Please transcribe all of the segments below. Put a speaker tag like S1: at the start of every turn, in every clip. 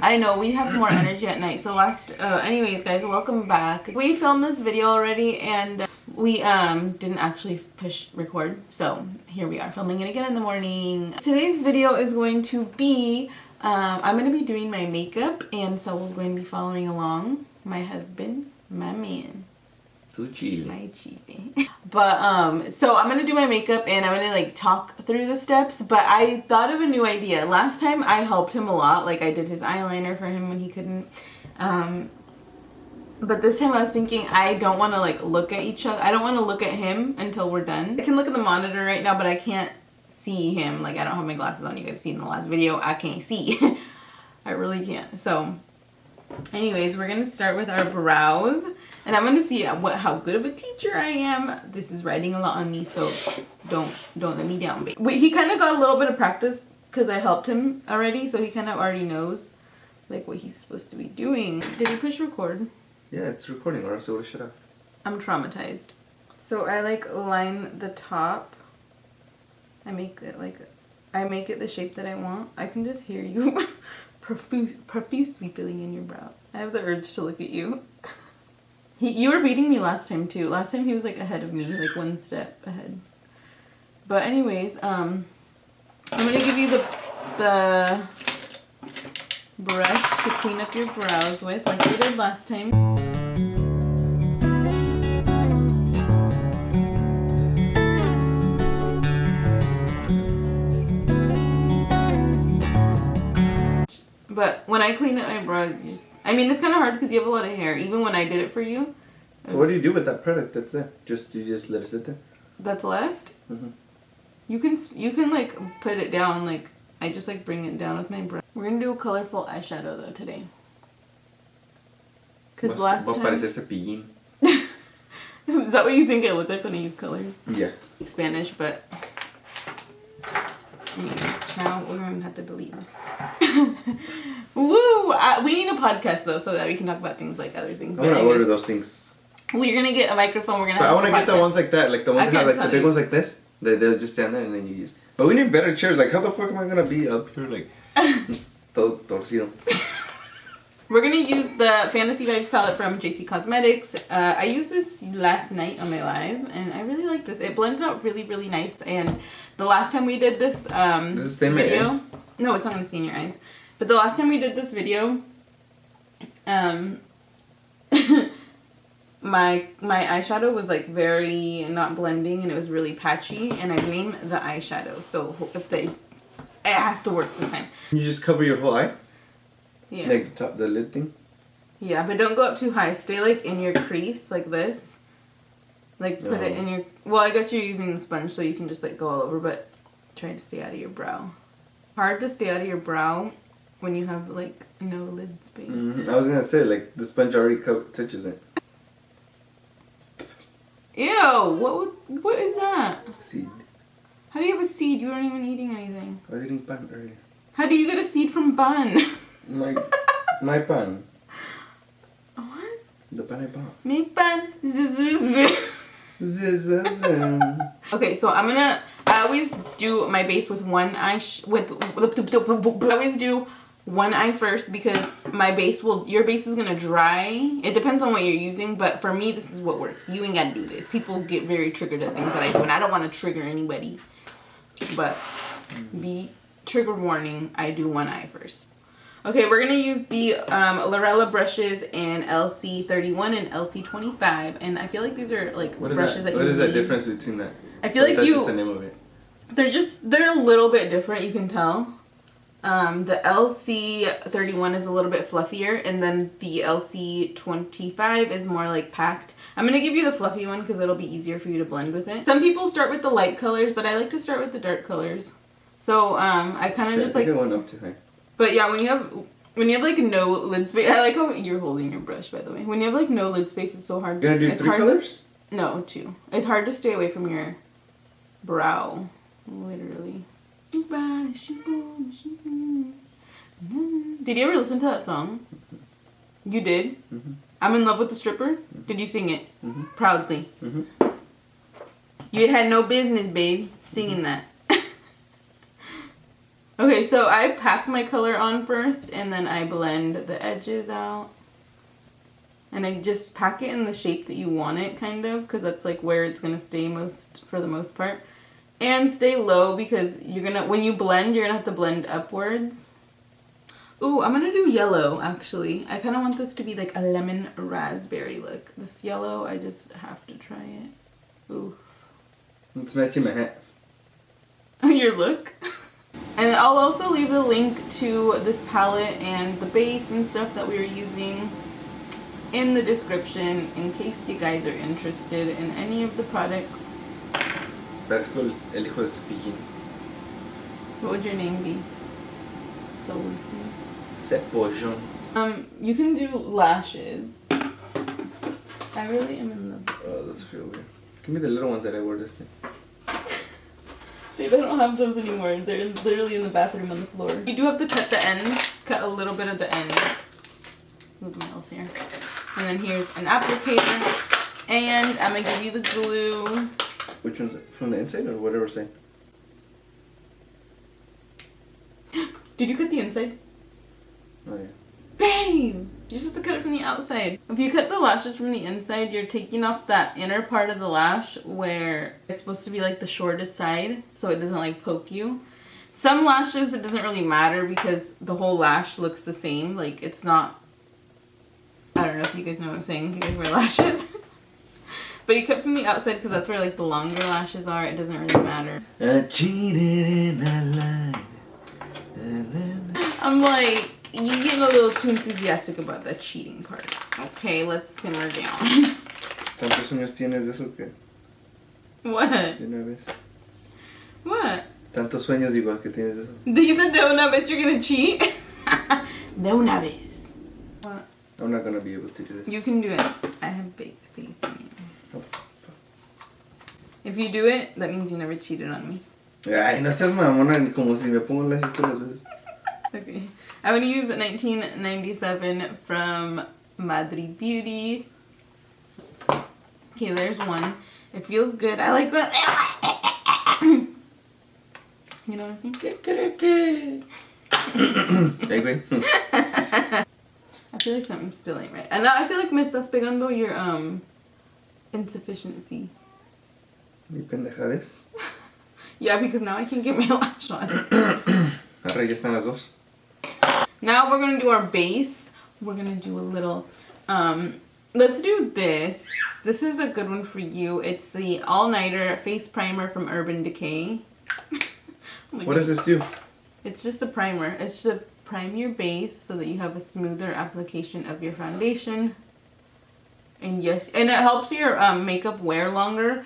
S1: I know we have more energy at night. So anyways guys, welcome back. We filmed this video already and we didn't actually push record. So here we are filming it again in the morning. Today's video is going to be, I'm going to be doing my makeup and Saul's going to be following along. My husband, my man.
S2: Too chile.
S1: My chile. But so I'm gonna do my makeup and I'm gonna like talk through the steps, but I thought of a new idea. Last time I helped him a lot, like I did his eyeliner for him when he couldn't. But this time I was thinking I don't want to like look at each other. I don't want to look at him until we're done. I can look at the monitor right now, but I can't see him. Like I don't have my glasses on. You guys see in the last video, I can't see. I really can't. So anyways, we're gonna start with our brows. And I'm gonna see how good of a teacher I am. This is riding a lot on me, so don't let me down, babe. Wait, he kind of got a little bit of practice because I helped him already, so he kind of already knows like what he's supposed to be doing. Did he push record?
S2: Yeah, it's recording, or else it would shut up.
S1: I'm traumatized. So I like line the top. I make it the shape that I want. I can just hear you profusely filling in your brow. I have the urge to look at you. You were beating me last time too. Last time he was like ahead of me, like one step ahead. But anyways, I'm gonna give you the brush to clean up your brows with, like we did last time. But when I clean up my brows, I mean, it's kind of hard because you have a lot of hair, even when I did it for you.
S2: So what do you do with that product that's there? You just let it sit there?
S1: That's left?
S2: Mm-hmm.
S1: You can like put it down, like I just like bring it down with my brush. We're gonna do a colorful eyeshadow though today. Cause last time...
S2: parecer cepillín.
S1: Is that what you think I look like when I use colors?
S2: Yeah.
S1: Spanish, but... Anyway, now we're gonna have to delete this. Woo! We need a podcast though, so that we can talk about things like other things.
S2: I'm gonna order those things.
S1: We're gonna get a microphone. We're gonna.
S2: But I want to get the ones like that, like the ones that have like the big ones like this. They'll just stand there and then you use. But we need better chairs. Like, how the fuck am I gonna be up here like todo torcido?
S1: We're gonna use the Fantasy Vibes palette from JC Cosmetics. I used this last night on my live, and I really like this. It blended out really, really nice. And the last time we did this
S2: Does it stain my eyes?
S1: No, it's not gonna stain your eyes. But the last time we did this video, my eyeshadow was like very not blending, and it was really patchy. And I blame the eyeshadow. So it has to work this time.
S2: You just cover your whole eye.
S1: Yeah.
S2: Like the lid thing?
S1: Yeah, but don't go up too high. Stay like in your crease, like this. Like put it in your... Well, I guess you're using the sponge so you can just like go all over, but try to stay out of your brow. Hard to stay out of your brow when you have like no lid space.
S2: Mm-hmm. I was gonna say, like, the sponge already touches it.
S1: Ew! What is that?
S2: Seed.
S1: How do you have a seed? You aren't even eating anything.
S2: I was eating pan earlier.
S1: How do you get a seed from bun?
S2: My pan.
S1: What?
S2: The pan I bought.
S1: My pan. Okay, so I always do my base with one eye, I always do one eye first because your base is gonna dry. It depends on what you're using, but for me, this is what works. You ain't gotta do this. People get very triggered at things that I do, and I don't want to trigger anybody. But trigger warning, I do one eye first. Okay, we're gonna use the Lorella brushes in LC31 and LC25, and I feel like these are like brushes that you need.
S2: What is that difference between that?
S1: I feel like
S2: that's just the name of it.
S1: They're a little bit different, you can tell. The LC31 is a little bit fluffier, and then the LC25 is more like packed. I'm gonna give you the fluffy one because it'll be easier for you to blend with it. Some people start with the light colors, but I like to start with the dark colors. So I kind of just like.
S2: I went up too high.
S1: But yeah, when you have like no lid space, I like how you're holding your brush, by the way. When you have like no lid space, it's so hard.
S2: You're gonna do 3 colors?
S1: No, 2. It's hard to stay away from your brow, literally. Did you ever listen to that song? You did? Mm-hmm. I'm in love with the stripper? Mm-hmm. Did you sing it? Mm-hmm. Proudly? Mm-hmm. You had no business, babe, singing that. Okay, so I pack my color on first and then I blend the edges out. And I just pack it in the shape that you want it, kind of, because that's like where it's gonna stay for the most part. And stay low because when you blend, you're gonna have to blend upwards. Ooh, I'm gonna do yellow actually. I kind of want this to be like a lemon raspberry look. This yellow, I just have to try it. Ooh.
S2: It's matching my hat.
S1: Your look? And I'll also leave a link to this palette and the base and stuff that we were using in the description in case you guys are interested in any of the products.
S2: Parezco el hijo de Cepillín.
S1: What would your name be? So Lucy.
S2: Cepollón.
S1: You can do lashes. I really am in love.
S2: Oh, that's feel weird. Give me the little ones that I wore this thing.
S1: They don't have those anymore. They're literally in the bathroom on the floor. You do have to cut the ends. Cut a little bit of the end. Move my nails here. And then here's an applicator. And I'm gonna give you the glue.
S2: Which one's it? From the inside or whatever side?
S1: Did you cut the inside?
S2: Oh yeah.
S1: Bang! You're supposed to cut it from the outside. If you cut the lashes from the inside, you're taking off that inner part of the lash where it's supposed to be like the shortest side, so it doesn't like poke you. Some lashes, it doesn't really matter because the whole lash looks the same. Like it's not, I don't know if you guys know what I'm saying. You guys wear lashes. But you cut from the outside because that's where like the longer lashes are. It doesn't really matter.
S2: I cheated and I lied.
S1: I'm like, you're getting a little too enthusiastic about that cheating part. Okay, let's simmer down.
S2: ¿Tantos sueños tienes de eso que?
S1: What?
S2: De una vez.
S1: What?
S2: Tantos sueños igual que tienes de eso.
S1: You said de una vez you're gonna cheat? De una vez. What?
S2: I'm not gonna be able to do this.
S1: You can do it. I have big faith in you.
S2: Oh,
S1: If you do it, that means you never cheated on me.
S2: Ay, no seas mamona, como si me pongo las todas las veces.
S1: Okay. I'm gonna use 1997 from Madrid Beauty. Okay, there's one. It feels good. I like what. You know what I'm saying?
S2: Hey, güey.
S1: I feel like something still ain't right. And now I feel like me estás pegando your insufficiency.
S2: Mi pendejades.
S1: Yeah, because now I can get my lash on.
S2: Arre, ya están las dos.
S1: Now we're gonna do our base. We're gonna do a little, let's do this. This is a good one for you. It's the All Nighter Face Primer from Urban Decay. Oh
S2: what does this do?
S1: It's just a primer. It's to prime your base so that you have a smoother application of your foundation. And yes, and it helps your makeup wear longer.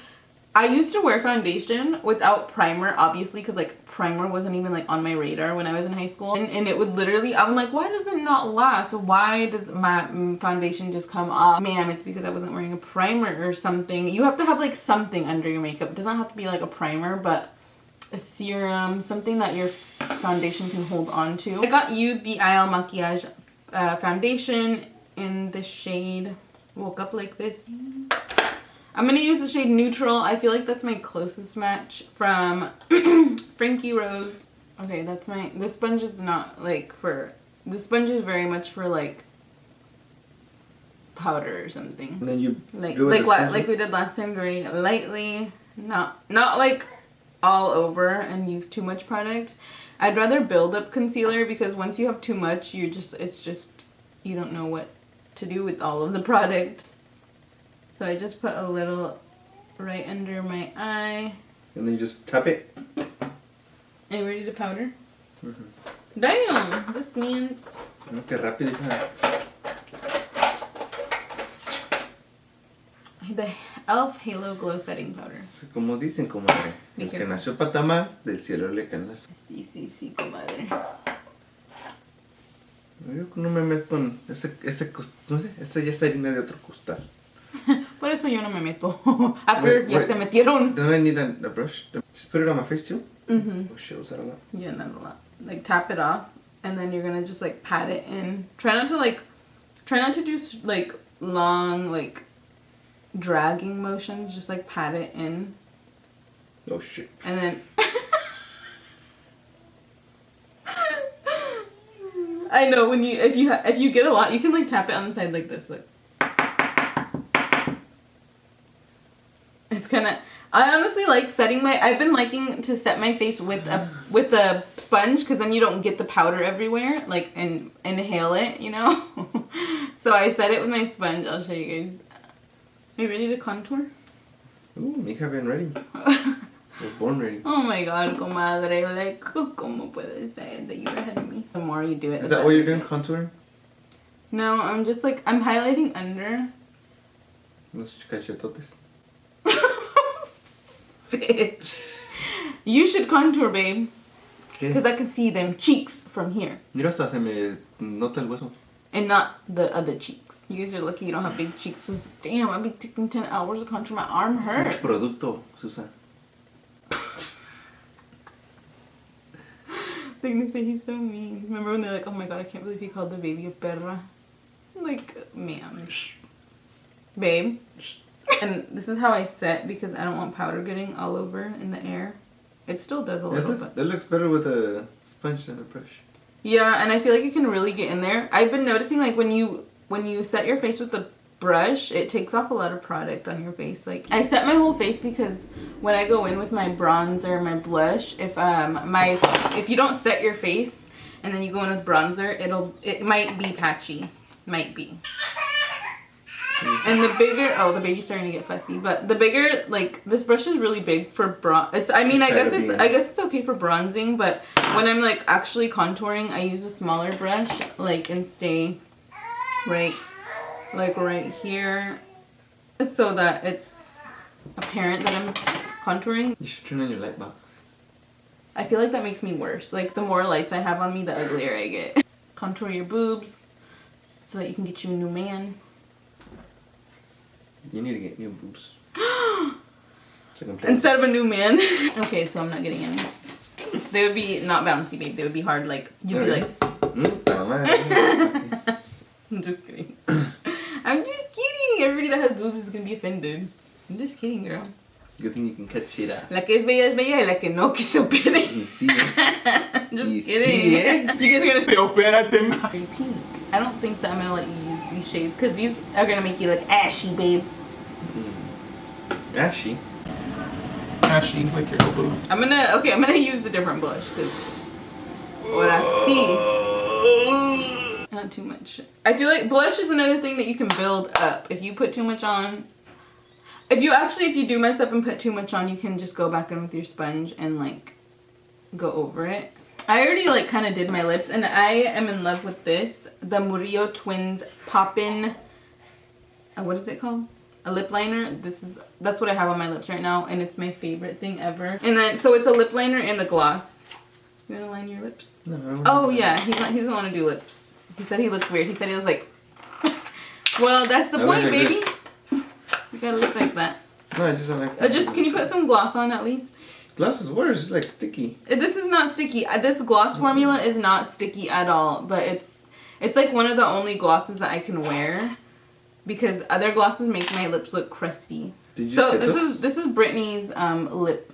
S1: I used to wear foundation without primer, obviously, because like primer wasn't even like on my radar when I was in high school. And it would literally, I'm like, why does it not last? Why does my foundation just come off? Man, it's because I wasn't wearing a primer or something. You have to have like something under your makeup. It doesn't have to be like a primer, but a serum, something that your foundation can hold on to. I got you the IL Maquillage foundation in the shade Woke Up Like This. I'm going to use the shade Neutral. I feel like that's my closest match from Frankie Rose. Okay, that's my, this sponge is not like for, this sponge is very much for like powder or something.
S2: And then you
S1: like we did last time, very lightly, not like all over and use too much product. I'd rather build up concealer because once you have too much, you don't know what to do with all of the product. So I just put a little right under my eye.
S2: And then you just tap it.
S1: Are you ready to powder? Damn, this means.
S2: No, qué rápido, hija.
S1: The e.l.f. Halo Glow Setting Powder.
S2: Como dicen, comadre. El que nació para tamar, del cielo le caen las.
S1: Sí, comadre.
S2: Yo no me meto en no sé, esa ya es harina de otro costal.
S1: Por eso yo no me meto. After ya se metieron.
S2: Don't I need a brush? Just put it on my face too? Oh shit, was that a lot?
S1: Yeah, not a lot. Like tap it off and then you're gonna just like pat it in. Try not to do like long like dragging motions. Just like pat it in.
S2: Oh shit.
S1: And then I know when you if you get a lot, you can like tap it on the side like this. Look. It's kind of. I honestly like setting my. I've been liking to set my face with a sponge because then you don't get the powder everywhere, like and inhale it, you know. So I set it with my sponge. I'll show you guys. Are you ready to contour?
S2: Ooh, mija, been ready. I was born ready.
S1: Oh my god, comadre, like, ¿cómo puede ser that you're ahead of me? The more you do it,
S2: is that what you're doing, contouring?
S1: No, I'm just like I'm highlighting under.
S2: Los cachetotes.
S1: Bitch. You should contour, babe. Because I can see them cheeks from here.
S2: Mira, hasta se me nota el hueso.
S1: And not the other cheeks. You guys are lucky you don't have big cheeks. So, damn, I'd be taking 10 hours to contour. My arm hurts.
S2: Mucho producto, Susan.
S1: They're gonna say he's so mean. Remember when they're like, oh my god, I can't believe he called the baby a perra. Like, ma'am. Babe. And this is how I set because I don't want powder getting all over in the air. It still does a little bit.
S2: That looks better with a sponge than a brush.
S1: Yeah, and I feel like you can really get in there. I've been noticing like when you set your face with the brush, it takes off a lot of product on your face. Like I set my whole face because when I go in with my bronzer, my blush, if you don't set your face and then you go in with bronzer, it might be patchy. Might be. And the bigger, oh, the baby's starting to get fussy. But the bigger, like this brush is really big for I guess it's okay for bronzing. But when I'm like actually contouring, I use a smaller brush, like and stay right here, so that it's apparent that I'm contouring.
S2: You should turn on your light box.
S1: I feel like that makes me worse. Like the more lights I have on me, the uglier I get. Contour your boobs so that you can get you a new man.
S2: You need to get new boobs.
S1: Instead of a new man. Okay, so I'm not getting any. They would be not bouncy, babe. They would be hard. Like you'd be like. I'm just kidding. I'm just kidding. Everybody that has boobs is gonna be offended. I'm just kidding, girl.
S2: Good thing you can cut shit out.
S1: La que es bella, y la que no, que se opere.
S2: You see it?
S1: Just
S2: you
S1: kidding.
S2: See it?
S1: You guys are gonna say, opérate. Pink. I don't think that I'm gonna let you use these shades because these are gonna make you look ashy, babe.
S2: Ashy?
S3: Ashy, like your elbows.
S1: I'm gonna use a different blush because what I see. Not too much. I feel like blush is another thing that you can build up. If you put too much on, if you do mess up and put too much on, you can just go back in with your sponge and like go over it. I already like kind of did my lips and I am in love with this. The Murillo Twins Poppin', what is it called? A lip liner. That's what I have on my lips right now and it's my favorite thing ever. And then, so it's a lip liner and a gloss. You wanna line your lips?
S2: No, I don't
S1: oh yeah, he doesn't want to do lips. He said he looks weird. He said he looks like, well, that's the point,
S2: like
S1: baby. You gotta look like that.
S2: No, I just don't like that.
S1: Can you put some gloss on at least?
S2: Gloss is worse. It's like sticky.
S1: This is not sticky. This gloss formula is not sticky at all. But it's like one of the only glosses that I can wear because other glosses make my lips look crusty.
S2: Did you
S1: so this is Brittany's lip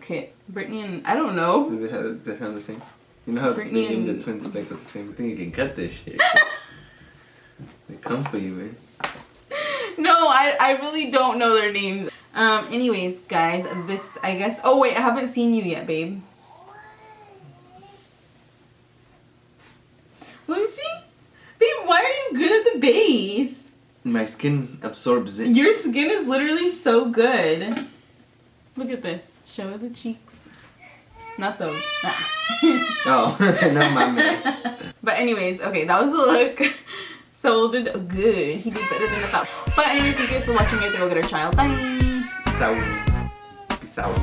S1: kit. Brittany and I don't know.
S2: Do they sound the same? You know how
S1: Brittany
S2: they name
S1: and
S2: the twins like with the same thing? You can cut this shit. They come for you, man.
S1: No, I really don't know their names. Anyways, guys, this, I guess... Oh, wait, I haven't seen you yet, babe. Let me see. Babe, why are you good at the base?
S2: My skin absorbs it.
S1: Your skin is literally so good. Look at this. Show her the cheeks. Not those.
S2: Oh, not my mess.
S1: But anyways, okay, that was the look. Soul did good. He did better than I thought. But anyways, thank you guys for watching. I think we'll get our child. Bye.
S2: Peace out. Peace out.